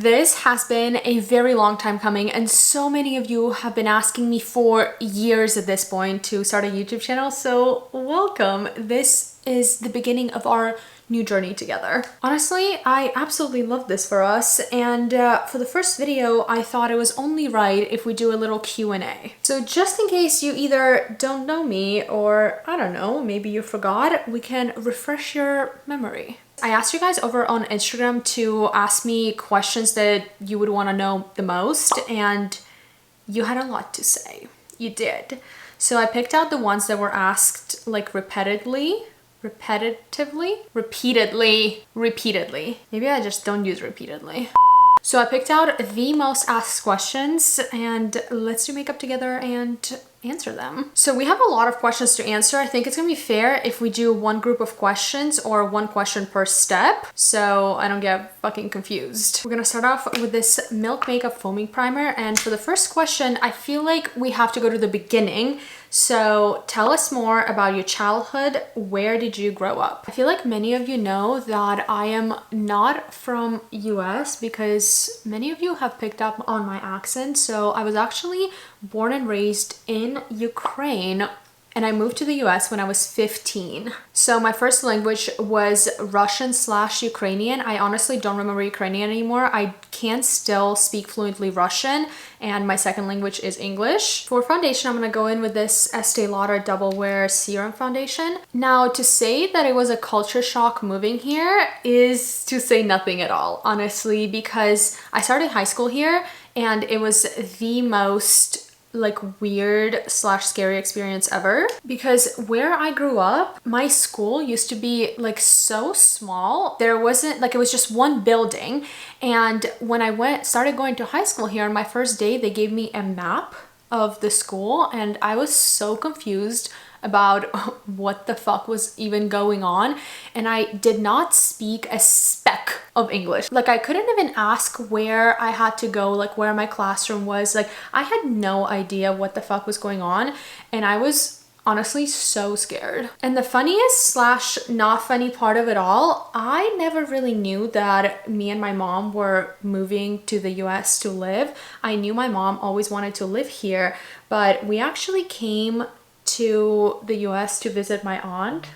This has been a very long time coming, and so many of you have been asking me for years at this point to start a YouTube channel, so welcome. This is the beginning of our new journey together. Honestly, I absolutely love this for us, and for the first video, I thought it was only right if we do a little Q&A. So just in case you either don't know me or, I don't know, maybe you forgot, we can refresh your memory. I asked you guys over on Instagram to ask me questions that you would want to know the most, and you had a lot to say. You did. So I picked out the ones that were asked like repeatedly. Maybe I just don't use repeatedly. So I picked out the most asked questions, and let's do makeup together and answer them. So we have a lot of questions to answer. I think it's gonna be fair if we do one group of questions or one question per step, so I don't get fucking confused. We're gonna start off with this Milk Makeup Foaming Primer, and for the first question, I feel like we have to go to the beginning. So tell us more about your childhood. Where did you grow up? I feel like many of you know that I am not from US because many of you have picked up on my accent. So I was actually born and raised in Ukraine, and I moved to the US when I was 15. So my first language was Russian/Ukrainian. I honestly don't remember Ukrainian anymore. I can still speak fluently Russian, and my second language is English. For foundation, I'm gonna go in with this Estee Lauder Double Wear Serum Foundation. Now, to say that it was a culture shock moving here is to say nothing at all, honestly, because I started high school here, and it was the most like weird/scary experience ever, because where I grew up, my school used to be like so small. There wasn't like, it was just one building, and when I started going to high school here on my first day, they gave me a map of the school, and I was so confused about what the fuck was even going on, and I did not speak a speck of English. Like, I couldn't even ask where I had to go, like where my classroom was. Like, I had no idea what the fuck was going on, and I was honestly so scared. And the funniest/not funny part of it all, I never really knew that me and my mom were moving to the US to live. I knew my mom always wanted to live here, but we actually came to the US to visit my aunt,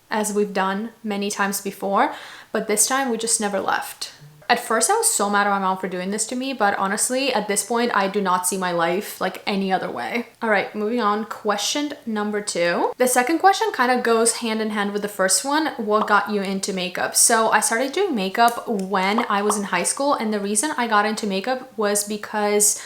as we've done many times before, but this time we just never left. At first I was so mad at my mom for doing this to me, but honestly at this point I do not see my life like any other way. All right, moving on. Question number 2. The second question kind of goes hand in hand with the first one. What got you into makeup? So I started doing makeup when I was in high school, and the reason I got into makeup was because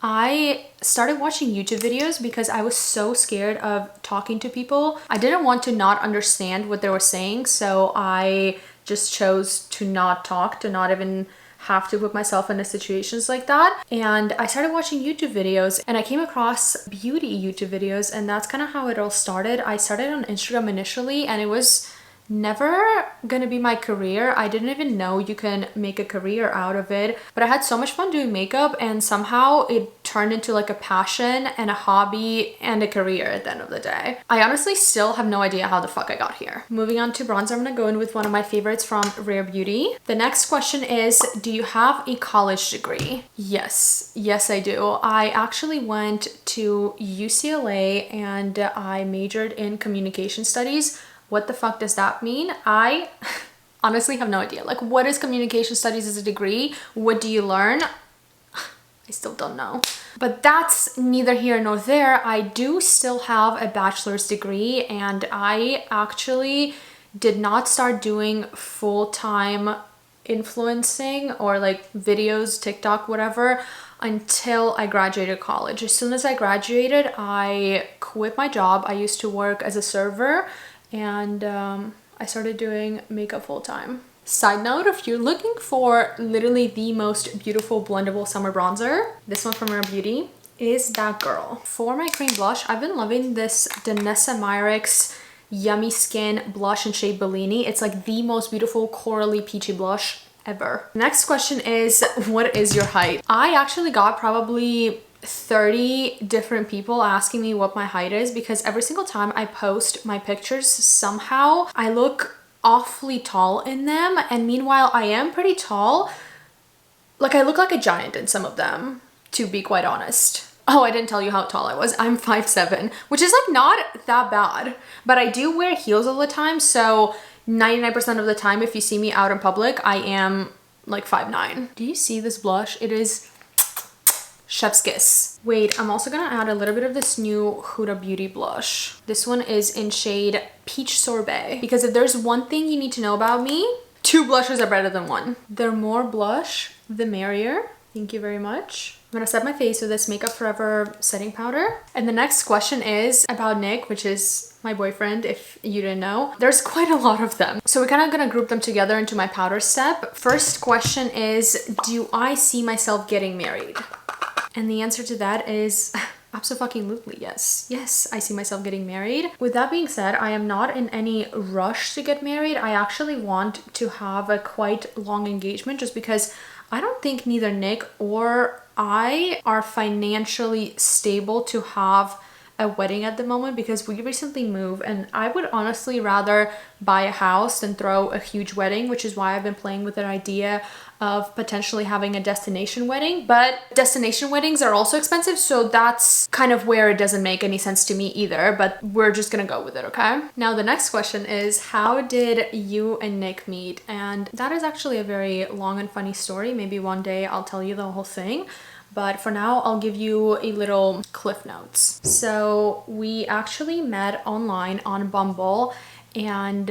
I started watching YouTube videos because I was so scared of talking to people. I didn't want to not understand what they were saying, so I just chose to not talk, to not even have to put myself into situations like that. And I started watching YouTube videos, and I came across beauty YouTube videos, and that's kind of how it all started. I started on Instagram initially, and it was never gonna be my career. I didn't even know you can make a career out of it, but I had so much fun doing makeup, and somehow it turned into like a passion and a hobby and a career at the end of the day. I honestly still have no idea how the fuck I got here. Moving on to bronzer, I'm gonna go in with one of my favorites from Rare Beauty. The next question is, do you have a college degree? Yes I do. I actually went to UCLA and I majored in communication studies. What the fuck does that mean? I honestly have no idea. Like, what is communication studies as a degree? What do you learn? I still don't know. But that's neither here nor there. I do still have a bachelor's degree, and I actually did not start doing full-time influencing or like videos, TikTok, whatever, until I graduated college. As soon as I graduated, I quit my job. I used to work as a server, and I started doing makeup full-time. Side note, if you're looking for literally the most beautiful blendable summer bronzer, this one from Rare Beauty is that girl. For my cream blush, I've been loving this Danessa Myricks Yummy Skin blush in shade Bellini. It's like the most beautiful corally peachy blush ever. Next question is, what is your height? I actually got probably 30 different people asking me what my height is, because every single time I post my pictures, somehow I look awfully tall in them, and meanwhile I am pretty tall. Like I look like a giant in some of them, to be quite honest. Oh, I didn't tell you how tall I was. I'm 5'7", which is like not that bad, but I do wear heels all the time. So 99% of the time, if you see me out in public, I am like 5'9". Do you see this blush? It is chef's kiss. Wait, I'm also gonna add a little bit of this new Huda Beauty blush. This one is in shade Peach Sorbet, because if there's one thing you need to know about me, 2 blushes are better than 1. The more blush, the merrier. Thank you very much. I'm gonna set my face with this Makeup Forever setting powder. And the next question is about Nick, which is my boyfriend, if you didn't know. There's quite a lot of them. So we're kind of gonna group them together into my powder step. First question is, do I see myself getting married? And the answer to that is absolutely yes. Yes, I see myself getting married. With that being said, I am not in any rush to get married. I actually want to have a quite long engagement just because I don't think neither Nick or I are financially stable to have a wedding at the moment, because we recently moved and I would honestly rather buy a house than throw a huge wedding, which is why I've been playing with an idea of potentially having a destination wedding. But destination weddings are also expensive, so that's kind of where it doesn't make any sense to me either, but we're just gonna go with it, okay? Now the next question is, how did you and Nick meet? And that is actually a very long and funny story. Maybe one day I'll tell you the whole thing. But for now, I'll give you a little cliff notes. So we actually met online on Bumble, and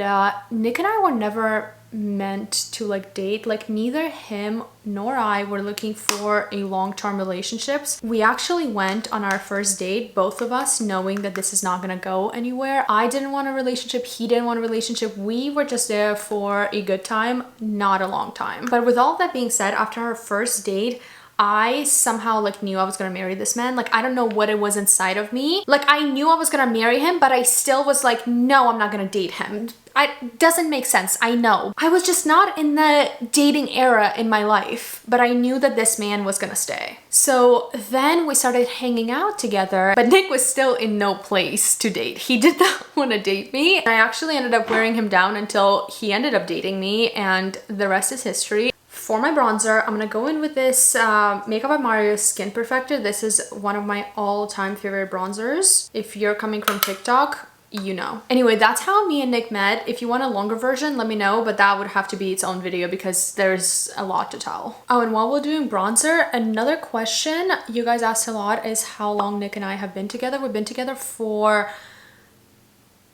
Nick and I were never meant to like date. Like neither him nor I were looking for a long-term relationships. We actually went on our first date, both of us knowing that this is not gonna go anywhere. I didn't want a relationship, he didn't want a relationship. We were just there for a good time, not a long time. But with all that being said, after our first date, I somehow like knew I was gonna marry this man. Like I don't know what it was inside of me. Like I knew I was gonna marry him, but I still was like, no, I'm not gonna date him. It doesn't make sense, I know. I was just not in the dating era in my life, but I knew that this man was gonna stay. So then we started hanging out together, but Nick was still in no place to date. He did not want to date me. I actually ended up wearing him down until he ended up dating me, and the rest is history. For my bronzer, I'm gonna go in with this Makeup by Mario Skin Perfector. This is one of my all-time favorite bronzers. If you're coming from TikTok, you know. Anyway, that's how me and Nick met. If you want a longer version, let me know, but that would have to be its own video because there's a lot to tell. Oh, and while we're doing bronzer, another question you guys asked a lot is how long Nick and I have been together. We've been together for...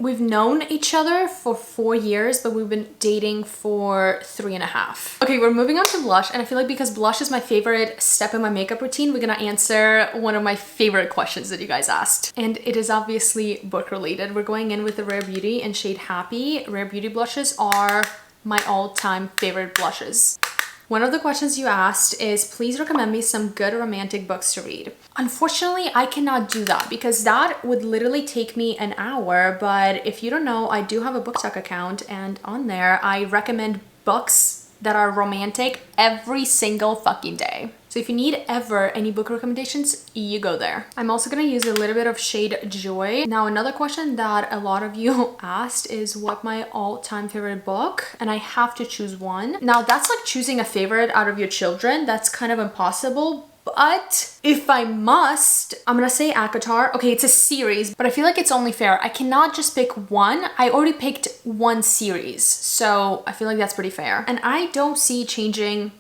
We've known each other for 4 years, but we've been dating for 3.5. Okay, we're moving on to blush, and I feel like because blush is my favorite step in my makeup routine, we're gonna answer one of my favorite questions that you guys asked. And it is obviously book related. We're going in with the Rare Beauty in shade Happy. Rare Beauty blushes are my all-time favorite blushes. One of the questions you asked is, please recommend me some good romantic books to read. Unfortunately, I cannot do that because that would literally take me an hour. But if you don't know, I do have a BookTok account, and on there, I recommend books that are romantic every single fucking day. So if you need ever any book recommendations, you go there. I'm also gonna use a little bit of shade Joy. Now, another question that a lot of you asked is what my all-time favorite book, and I have to choose one. Now, that's like choosing a favorite out of your children. That's kind of impossible. But if I must, I'm gonna say ACOTAR. Okay, it's a series, but I feel like it's only fair. I cannot just pick one. I already picked one series, so I feel like that's pretty fair. And I don't see changing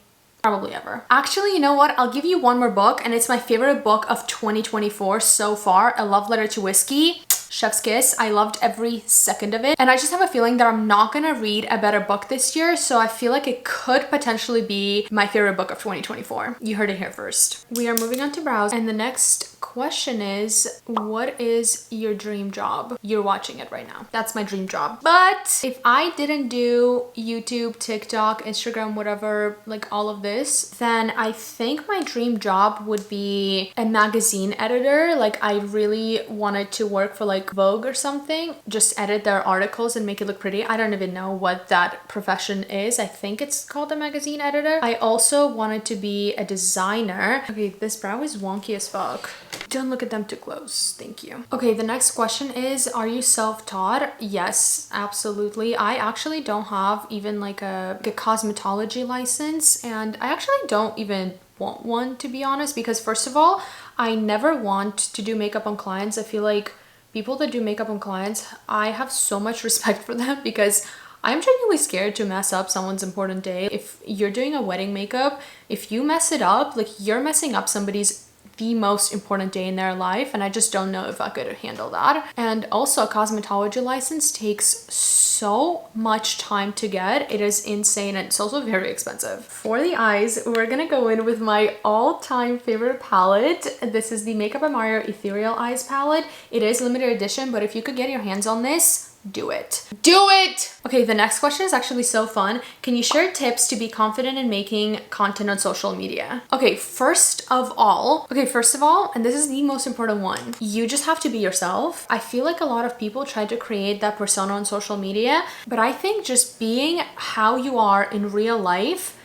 probably ever. Actually, you know what? I'll give you one more book, and it's my favorite book of 2024 so far, A Love Letter to Whiskey. Chef's kiss. I loved every second of it. And I just have a feeling that I'm not gonna read a better book this year, so I feel like it could potentially be my favorite book of 2024. You heard it here first. We are moving on to brows, and the next question is, what is your dream job? You're watching it right now. That's my dream job. But if I didn't do YouTube, TikTok, Instagram, whatever, like all of this, then I think my dream job would be a magazine editor. Like I really wanted to work for like Vogue or something, just edit their articles and make it look pretty. I don't even know what that profession is. I think it's called a magazine editor. I also wanted to be a designer. Okay, this brow is wonky as fuck. Don't look at them too close. Thank you. Okay, the next question is, are you self-taught? Yes, absolutely. I actually don't have even like a cosmetology license, and I actually don't even want one, to be honest, because first of all, I never want to do makeup on clients. I feel like people that do makeup on clients, I have so much respect for them because I'm genuinely scared to mess up someone's important day. If you're doing a wedding makeup, if you mess it up, like you're messing up somebody's the most important day in their life, and I just don't know if I could handle that. And also, a cosmetology license takes so much time to get. It is insane, and it's also very expensive. For the eyes, we're gonna go in with my all-time favorite palette. This is the Makeup by Mario Ethereal Eyes palette. It is limited edition, but if you could get your hands on this, do it. Do it! Okay, the next question is actually so fun. Can you share tips to be confident in making content on social media? Okay, first of all, and this is the most important one, you just have to be yourself. I feel like a lot of people try to create that persona on social media, but I think just being how you are in real life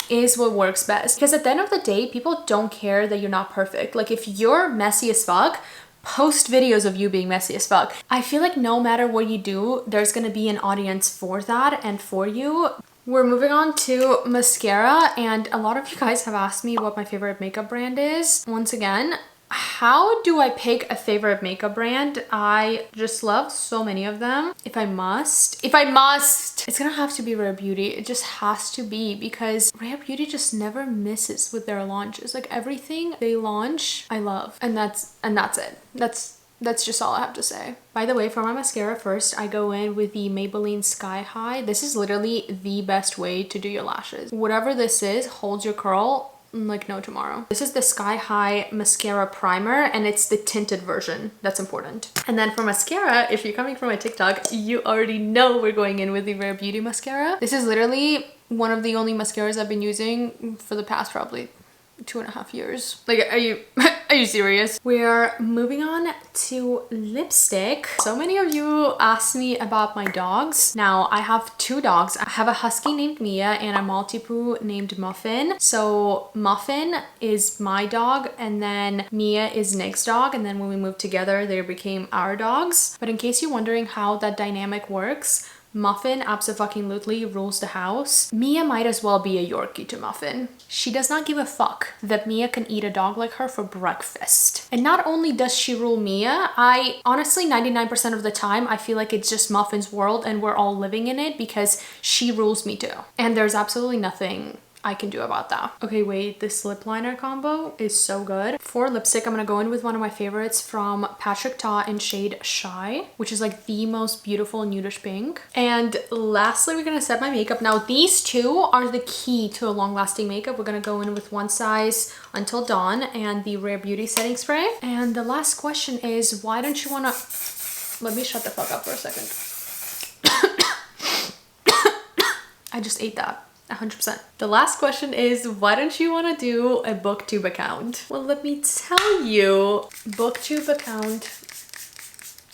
is what works best. Because at the end of the day, people don't care that you're not perfect. Like if you're messy as fuck, post videos of you being messy as fuck. I feel like no matter what you do, there's gonna be an audience for that and for you. We're moving on to mascara, and a lot of you guys have asked me what my favorite makeup brand is. Once again, how do I pick a favorite makeup brand? I just love so many of them. If I must, it's gonna have to be Rare Beauty. It just has to be, because Rare Beauty just never misses with their launches. Like everything they launch, I love. And that's it. That's just all I have to say. By the way, for my mascara first, I go in with the Maybelline Sky High. This is literally the best way to do your lashes. Whatever this is, holds your curl like no tomorrow. This is the Sky High mascara primer, and it's the tinted version. That's important. And then for mascara, if you're coming from my TikTok, you already know we're going in with the Rare Beauty mascara. This is literally one of the only mascaras I've been using for the past probably 2.5 years. Like, are you serious? We're moving on to lipstick. So many of you asked me about my dogs. Now, I have 2 dogs. I have a husky named Mia and a Maltipoo named Muffin. So Muffin is my dog, and then Mia is Nick's dog, and then when we moved together, they became our dogs. But in case you're wondering how that dynamic works, Muffin abso-fucking-lutely rules the house. Mia might as well be a Yorkie to Muffin. She does not give a fuck that Mia can eat a dog like her for breakfast. And not only does she rule Mia, I honestly 99% of the time I feel like it's just Muffin's world and we're all living in it because she rules me too. And there's absolutely nothing I can do about that. Okay, wait, this lip liner combo is so good. For lipstick, I'm gonna go in with one of my favorites from Patrick Ta in shade Shy, which is like the most beautiful nudish pink. And lastly, we're gonna set my makeup. Now, these 2 are the key to a long-lasting makeup. We're gonna go in with One Size Until Dawn and the Rare Beauty setting spray. And the last question is, why don't you wanna... Let me shut the fuck up for a second. I just ate that. 100%. The last question is, why don't you want to do a booktube account? Well, let me tell you, booktube account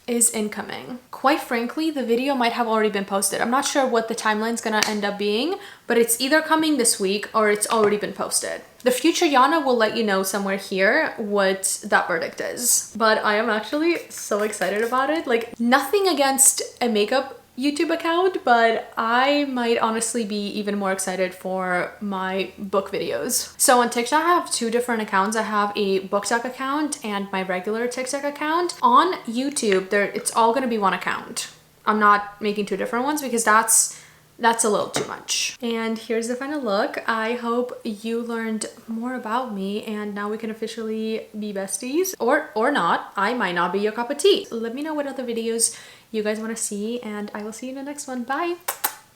is incoming. Quite frankly, the video might have already been posted. I'm not sure what the timeline's gonna end up being, but it's either coming this week or it's already been posted. The future Yana will let you know somewhere here what that verdict is. But I am actually so excited about it. Like, nothing against a makeup YouTube account, but I might honestly be even more excited for my book videos. So on TikTok, I have 2 different accounts. I have a BookTok account and my regular TikTok account. On YouTube, it's all gonna be one account. I'm not making 2 different ones because that's a little too much. And here's the final look. I hope you learned more about me and now we can officially be besties, or not. I might not be your cup of tea. Let me know what other videos you guys want to see, and I will see you in the next one. Bye.